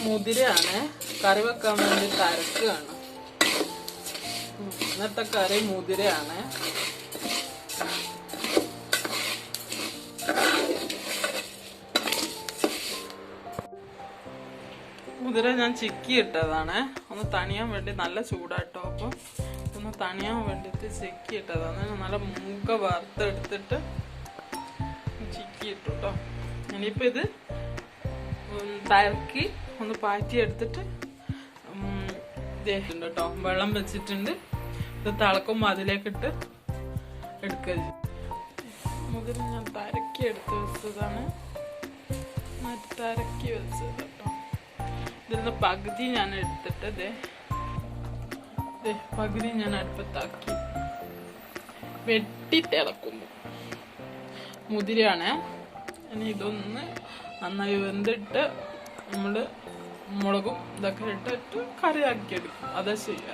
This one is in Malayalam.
മുതിരയാണ് കറി വെക്കാൻ വേണ്ടിയിട്ട് അരക്കുകയാണ്. ഇന്നത്തെ കറി മുതിരയാണ്. മുതിര ഞാൻ ചിക്കി ഇട്ടതാണ്. ഒന്ന് തണിയാൻ വേണ്ടി, നല്ല ചൂടാട്ടോ. അപ്പം ഒന്ന് തണിയാൻ വേണ്ടിയിട്ട് ചിക്കി ഇട്ടതാണ്. നല്ല മൂക്ക വറുത്തെടുത്തിട്ട് ചിക്കി ഇട്ടു കേട്ടോ. ഇനിയിപ്പോൾ ഇത് തരക്കി ഒന്ന് പാറ്റി എടുത്തിട്ട് ഇതേറ്റുണ്ട് കേട്ടോ. വെള്ളം വെച്ചിട്ടുണ്ട്. ഇത് തിളക്കുമ്പോൾ അതിലേക്കിട്ട് എടുക്കുക. മുതിര ഞാൻ തരക്കി എടുത്ത് വെച്ചതാണ്. തരക്കി വെച്ചത് കേട്ടോ. ഇതിൽ നിന്ന് പകുതി ഞാൻ എടുത്തിട്ട് പകുതി ഞാൻ അടുപ്പത്താക്കി വെട്ടിട്ട് ഇളക്കുന്നു. മുതിരയാണ്. ഇനി ഇതൊന്ന് നന്നായി വെന്തിട്ട് നമ്മൾ മുളകും ഇതൊക്കെ ഇട്ടിട്ട് കറിയാക്കി എടുക്കും. അതാ ചെയ്യുക.